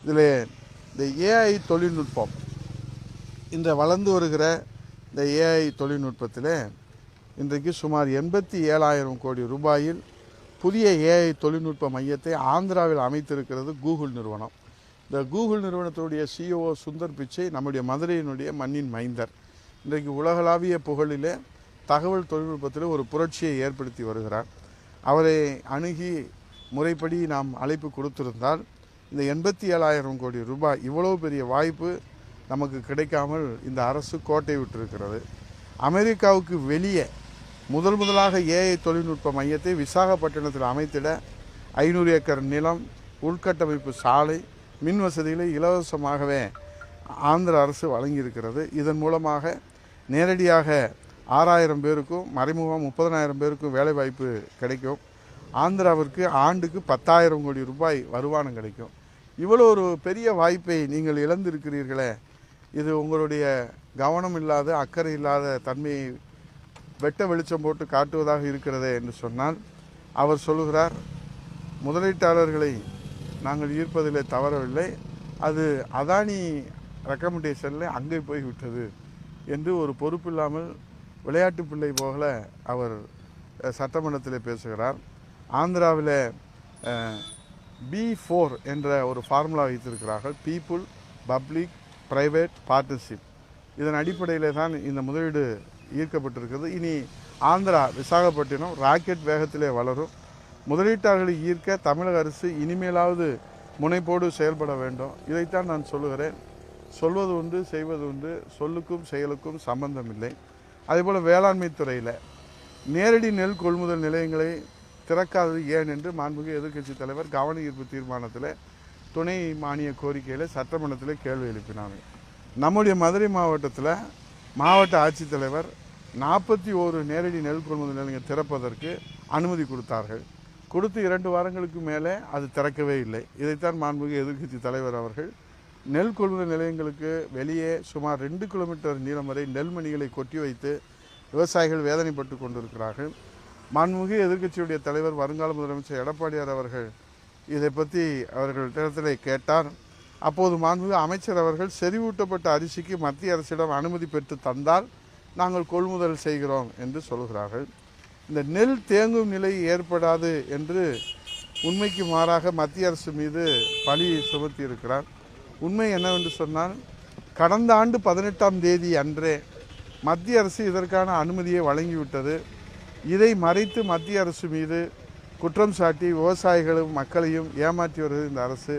இதில் இந்த ஏஐ தொழில்நுட்பம், இந்த வளர்ந்து வருகிற இந்த ஏஐ தொழில்நுட்பத்தில் இன்றைக்கு சுமார் 87,000 கோடி ரூபாயில் புதிய ஏஐ தொழில்நுட்ப மையத்தை ஆந்திராவில் அமைத்திருக்கிறது கூகுள் நிறுவனம். இந்த கூகுள் நிறுவனத்துடைய சிஇஓ சுந்தர் பிச்சை நம்முடைய மதுரையினுடைய மண்ணின் மைந்தர். இன்றைக்கு உலகளாவிய புகழிலே தகவல் தொழில்நுட்பத்தில் ஒரு புரட்சியை ஏற்படுத்தி வருகிறார். அவரை அணுகி முறைப்படி நாம் அழைப்பு கொடுத்திருந்தால் இந்த 87,000 கோடி ரூபாய், இவ்வளவு பெரிய வாய்ப்பு நமக்கு கிடைக்காமல் இந்த அரசு கோட்டை விட்டிருக்கிறது. அமெரிக்காவுக்கு வெளியே முதலாக ஏஐ தொழில்நுட்ப மையத்தை விசாகப்பட்டினத்தில் அமைத்திட 500 ஏக்கர் நிலம், உள்கட்டமைப்பு, சாலை, மின் வசதிகளை இலவசமாகவே ஆந்திர அரசு வழங்கியிருக்கிறது. இதன் மூலமாக நேரடியாக 6,000 பேருக்கும் மறைமுகம் 30,000 பேருக்கும் வேலைவாய்ப்பு கிடைக்கும். ஆந்திராவிற்கு ஆண்டுக்கு 10,000 கோடி ரூபாய் வருமானம் கிடைக்கும். இவ்வளோ ஒரு பெரிய வாய்ப்பை நீங்கள் இழந்திருக்கிறீர்களே, இது உங்களுடைய கவனம் இல்லாத, அக்கறை இல்லாத தன்மையை வெட்ட வெளிச்சம் போட்டு காட்டுவதாக இருக்கிறதே என்று சொன்னால், அவர் சொல்லுகிறார், முதலீட்டாளர்களை நாங்கள் ஈர்ப்பதிலே தவறவில்லை, அது அதானி ரெக்கமெண்டேஷனில் அங்கே போய்விட்டது என்று ஒரு பொறுப்பில்லாமல் விளையாட்டு பிள்ளை போகல அவர் சட்டமன்றத்தில் பேசுகிறார். ஆந்திராவில் B4 என்ற ஒரு ஃபார்முலா வைத்திருக்கிறார்கள், பீப்புள் பப்ளிக் பிரைவேட் பார்ட்னர்ஷிப். இதன் அடிப்படையில் தான் இந்த முதலீடு ஈர்க்கப்பட்டிருக்கிறது. இனி ஆந்திரா விசாகப்பட்டினம் ராக்கெட் வேகத்திலே வளரும். முதலீட்டாளர்களை ஈர்க்க தமிழக அரசு இனிமேலாவது முனைப்போடு செயல்பட வேண்டும். இதைத்தான் நான் சொல்லுகிறேன். சொல்வது உண்டு, செய்வது உண்டு, சொல்லுக்கும் செயலுக்கும் சம்பந்தம் இல்லை. அதேபோல் வேளாண்மை துறையில் நேரடி நெல் கொள்முதல் நிலையங்களை திறக்காதது ஏன் என்று மாண்புமிகு எதிர்க்கட்சி தலைவர் கவன ஈர்ப்பு தீர்மானத்தில் துணை மானிய கோரிக்கையில் சட்டமன்றத்தில் கேள்வி எழுப்பினாங்க. நம்முடைய மதுரை மாவட்டத்தில் மாவட்ட ஆட்சித்தலைவர் 41 நேரடி நெல் கொள்முதல் நிலையங்கள் திறப்பதற்கு அனுமதி கொடுத்தார்கள். கொடுத்து 2 வாரங்களுக்கு மேலே அது திறக்கவே இல்லை. இதைத்தான் மாண்புமிகு எதிர்க்கட்சி தலைவர் அவர்கள் நெல் கொள்முதல் நிலையங்களுக்கு வெளியே சுமார் 2 கிலோமீட்டர் நீளம் வரை நெல்மணிகளை கொட்டி வைத்து விவசாயிகள் வேதனைப்பட்டு கொண்டிருக்கிறார்கள். மாண்புமிகு எதிர்க்கட்சியுடைய தலைவர் வருங்கால முதலமைச்சர் எடப்பாடியார் அவர்கள் இதை பற்றி அவர்களிடத்தில் கேட்டார். அப்போது மாண்புமிகு அமைச்சர் அவர்கள் செறிவூட்டப்பட்ட அரிசிக்கு மத்திய அரசிடம் அனுமதி பெற்று தந்தால் நாங்கள் கொள்முதல் செய்கிறோம் என்று சொல்கிறார்கள். இந்த நெல் தேங்கும் நிலை ஏற்படாது என்று உண்மைக்கு மாறாக மத்திய அரசு மீது பழி சுமத்தி இருக்கிறார். உண்மை என்னவென்று சொன்னால், கடந்த ஆண்டு 18ஆம் தேதி அன்றே மத்திய அரசு இதற்கான அனுமதியை வழங்கிவிட்டது. இதை மறைத்து மத்திய அரசு மீது குற்றம் சாட்டி விவசாயிகளும் மக்களையும் ஏமாற்றி வருகிறது இந்த அரசு.